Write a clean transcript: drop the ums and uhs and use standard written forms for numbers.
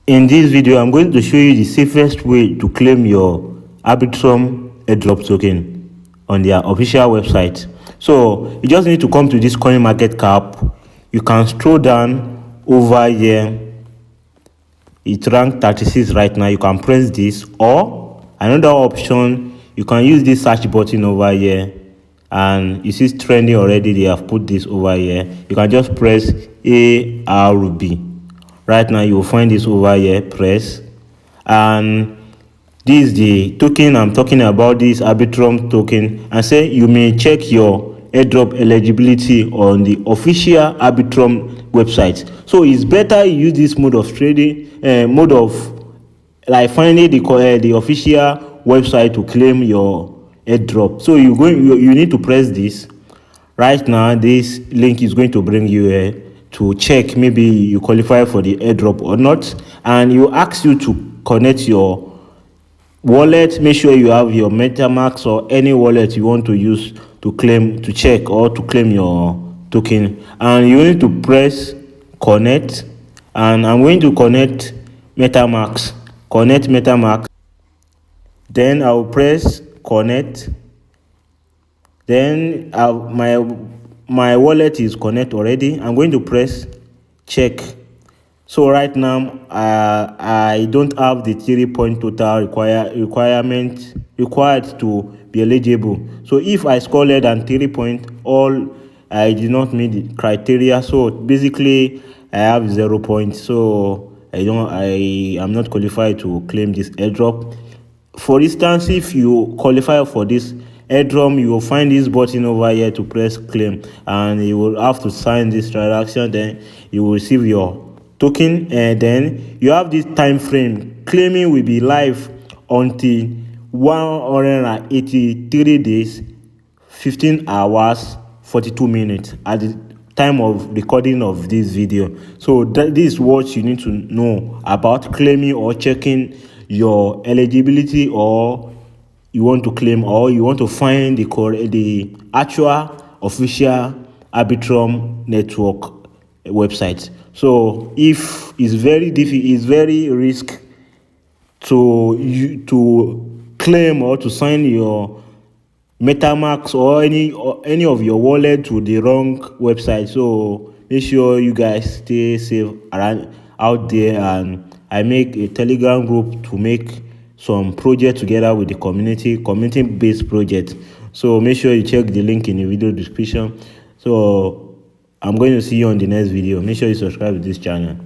In this video, I'm going to show you the safest way to claim your Arbitrum Airdrop token on their official website. So you just need to come to this coin market cap. You can scroll down over here. It ranked 36 right now. You can press this, or another option, you can use this search button over here, and you see it's trending already. They have put this over here. You can just press ARB. Right now you will find this over here. Press, and this is the token I'm talking about, this Arbitrum token, and say you may check your airdrop eligibility on the official Arbitrum website. So it's better you use this mode of trading, mode of like finding the official website to claim your airdrop. So you need to press this. Right now this link is going to bring you here to check maybe you qualify for the airdrop or not, and you ask you to connect your wallet. Make sure you have your MetaMask or any wallet you want to use to check or to claim your token, and you need to press connect. And I'm going to connect MetaMask. Then I'll press connect. Then my wallet is connected already. I'm going to press check. So right now I don't have the 3-point total requirement required to be eligible. So if I score less than 3 points, I did not meet the criteria. So basically I have 0 points. So I am not qualified to claim this airdrop. For instance, if you qualify for this airdrop, you will find this button over here to press claim, and you will have to sign this transaction. Then you will receive your token, and then you have this time frame. Claiming will be live until 183 days, 15 hours, 42 minutes at the time of recording of this video. So this is what you need to know about claiming or checking your eligibility, or you want to claim, or you want to find the actual official Arbitrum network website. So if it's very difficult, it's very risk to claim or to sign your MetaMask or any of your wallet to the wrong website. So make sure you guys stay safe out there, and I make a Telegram group to make some project together with the community based project. So make sure you check the link in the video description. So I'm going to see you on the next video. Make sure you subscribe to this channel.